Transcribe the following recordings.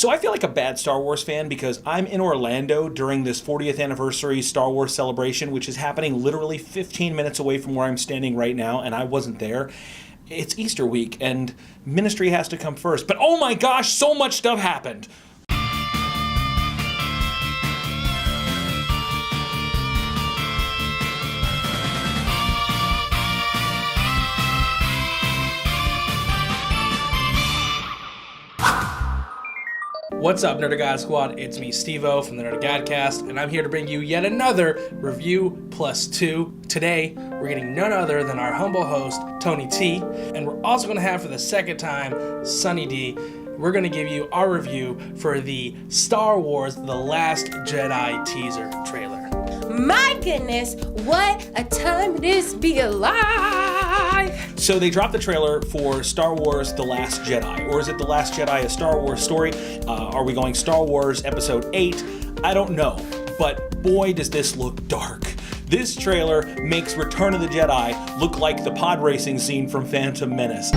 So I feel like a bad Star Wars fan because I'm in Orlando during this 40th anniversary Star Wars celebration, which is happening literally 15 minutes away from where I'm standing right now, and I wasn't there. It's Easter week, and ministry has to come first. But oh my gosh, so much stuff happened. What's up, Nerdy God Squad? It's me, Steve-O from the Nerdy Godcast, and I'm here to bring you yet another Review+2. Today, we're getting none other than our humble host, Tony T, and we're also going to have for the second time, Sonnie D. We're going to give you our review for the Star Wars The Last Jedi teaser trailer. My goodness, what a time it is to be alive! So they dropped the trailer for Star Wars The Last Jedi, or is it The Last Jedi, a Star Wars story? Are we going Star Wars Episode 8? I don't know, but boy does this look dark. This trailer makes Return of the Jedi look like the pod racing scene from Phantom Menace.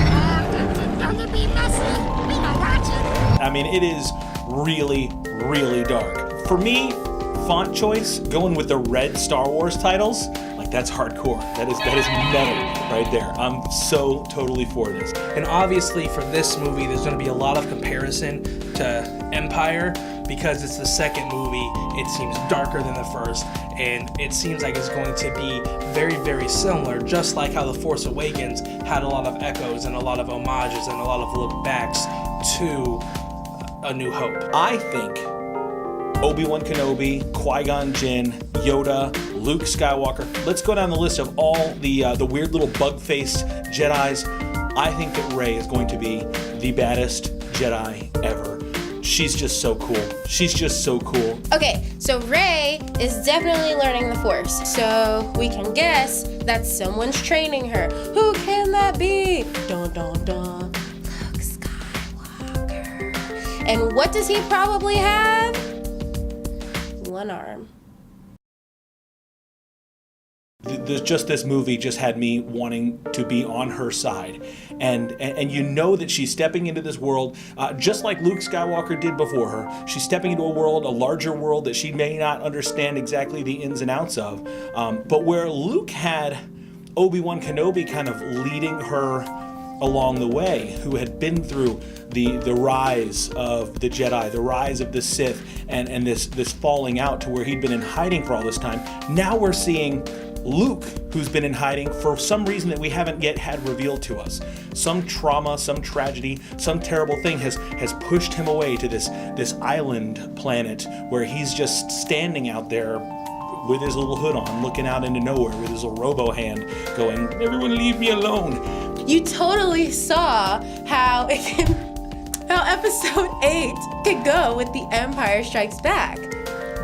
I mean, it is really, really dark. For me, font choice, going with the red Star Wars titles, like that's hardcore. That is metal right there. I'm so totally for this. And obviously for this movie, there's going to be a lot of comparison to Empire because it's the second movie. It seems darker than the first, and it seems like it's going to be very, very similar, just like how The Force Awakens had a lot of echoes and a lot of homages and a lot of look backs to A New Hope. I think Obi-Wan Kenobi, Qui-Gon Jinn, Yoda, Luke Skywalker. Let's go down the list of all the weird little bug-faced Jedis. I think that Rey is going to be the baddest Jedi ever. She's just so cool. She's just so cool. Okay, so Rey is definitely learning the Force, so we can guess that someone's training her. Who can that be? Dun dun dun. Luke Skywalker. And what does he probably have? One arm. This movie just had me wanting to be on her side, and you know that she's stepping into this world just like Luke Skywalker did before her. She's stepping into a world, a larger world that she may not understand exactly the ins and outs of, but where Luke had Obi-Wan Kenobi kind of leading her along the way, who had been through the rise of the Jedi, the rise of the Sith, and this falling out to where he'd been in hiding for all this time. Now we're seeing Luke, who's been in hiding for some reason that we haven't yet had revealed to us. Some trauma, some tragedy, some terrible thing has pushed him away to this island planet where he's just standing out there with his little hood on, looking out into nowhere with his little robo hand going, "Everyone leave me alone." You totally saw how Episode 8 could go with The Empire Strikes Back.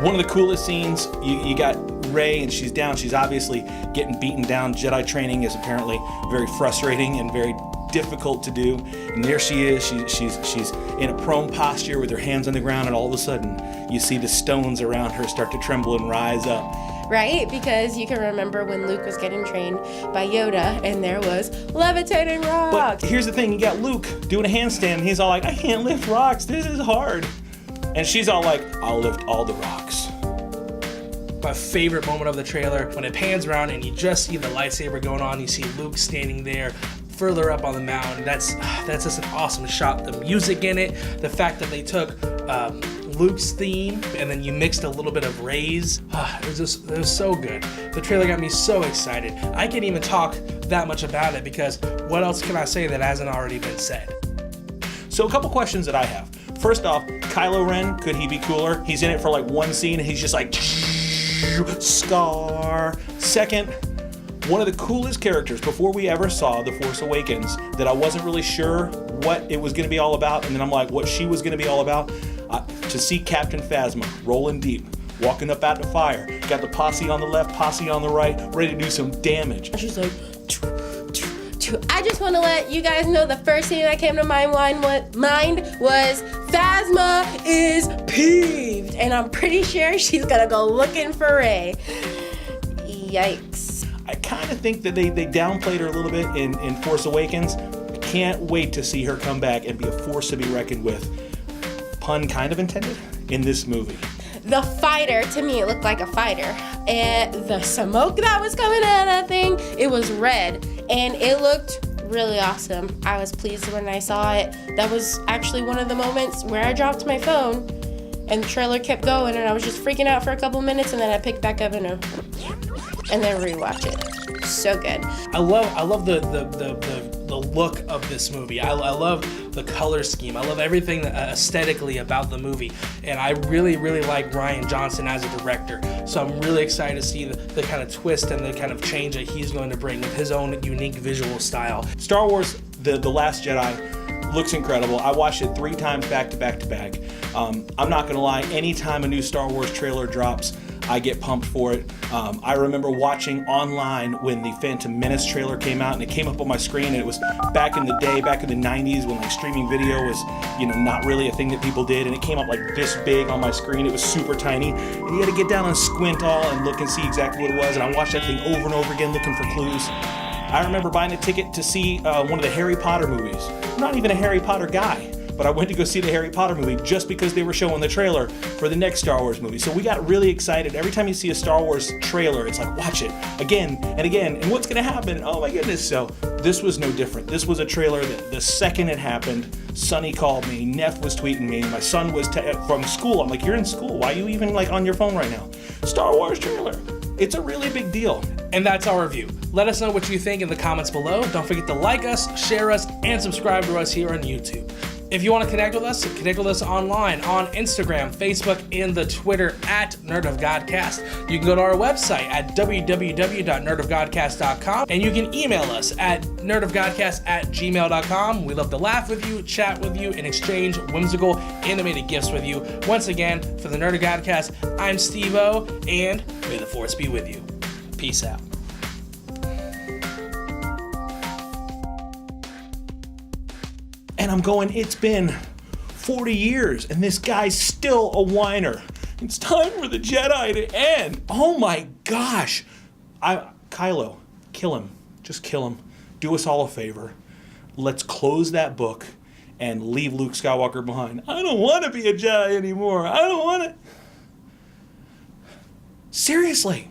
One of the coolest scenes, you got Rey, and she's down. She's obviously getting beaten down. Jedi training is apparently very frustrating and very difficult to do. And there she is. She's in a prone posture with her hands on the ground, and all of a sudden, you see the stones around her start to tremble and rise up. Right? Because you can remember when Luke was getting trained by Yoda, and there was levitating rocks. But here's the thing, you got Luke doing a handstand, and he's all like, "I can't lift rocks, this is hard." And she's all like, "I'll lift all the rocks." My favorite moment of the trailer, when it pans around and you just see the lightsaber going on, you see Luke standing there further up on the mountain. That's just an awesome shot. The music in it, the fact that they took Luke's theme and then you mixed a little bit of Rey's, it was so good. The trailer got me so excited. I can't even talk that much about it because what else can I say that hasn't already been said? So a couple questions that I have. First off, Kylo Ren, could he be cooler? He's in it for like one scene and he's just like, scar. Second, one of the coolest characters before we ever saw The Force Awakens that I wasn't really sure what it was going to be all about, and then I'm like, what she was going to be all about, to see Captain Phasma rolling deep, walking up out the fire, got the posse on the left, posse on the right, ready to do some damage. She's like, I just want to let you guys know the first thing that came to my mind was Phasma is peeved, and I'm pretty sure she's gonna go looking for Rey. Yikes. I kind of think that they downplayed her a little bit in Force Awakens. Can't wait to see her come back and be a force to be reckoned with. pun kind of intended, in this movie. The fighter, to me, it looked like a fighter. And the smoke that was coming out of that thing, it was red. And it looked really awesome. I was pleased when I saw it. That was actually one of the moments where I dropped my phone and the trailer kept going and I was just freaking out for a couple minutes and then I picked back up and then rewatch it. So good. I love the look of this movie. I love the color scheme. I love everything aesthetically about the movie. And I really like Rian Johnson as a director. So I'm really excited to see the kind of twist and the kind of change that he's going to bring with his own unique visual style. Star Wars, the Last Jedi, looks incredible. I watched it 3 times back to back to back. I'm not gonna lie, anytime a new Star Wars trailer drops, I get pumped for it. I remember watching online when the Phantom Menace trailer came out and it came up on my screen, and it was back in the day, back in the 90s when like streaming video was, not really a thing that people did, and it came up like this big on my screen. It was super tiny, and you had to get down and squint all and look and see exactly what it was, and I watched that thing over and over again looking for clues. I remember buying a ticket to see one of the Harry Potter movies. I'm not even a Harry Potter guy, but I went to go see the Harry Potter movie just because they were showing the trailer for the next Star Wars movie. So we got really excited. Every time you see a Star Wars trailer, it's like, watch it again and again. And what's gonna happen? Oh my goodness. So this was no different. This was a trailer that the second it happened, Sonnie called me, Neff was tweeting me, my son was from school. I'm like, you're in school. Why are you even like on your phone right now? Star Wars trailer. It's a really big deal. And that's our review. Let us know what you think in the comments below. Don't forget to like us, share us, and subscribe to us here on YouTube. If you want to connect with us online on Instagram, Facebook, and the Twitter at Nerd of Godcast. You can go to our website at www.nerdofgodcast.com, and you can email us at nerdofgodcast@gmail.com. We love to laugh with you, chat with you, and exchange whimsical animated gifts with you. Once again, for the Nerd of Godcast, I'm Steve-O, and may the Force be with you. Peace out. And I'm going, it's been 40 years and this guy's still a whiner. It's time for the Jedi to end. Oh my gosh. Kylo, kill him. Just kill him. Do us all a favor. Let's close that book and leave Luke Skywalker behind. I don't want to be a Jedi anymore. I don't want to. Seriously.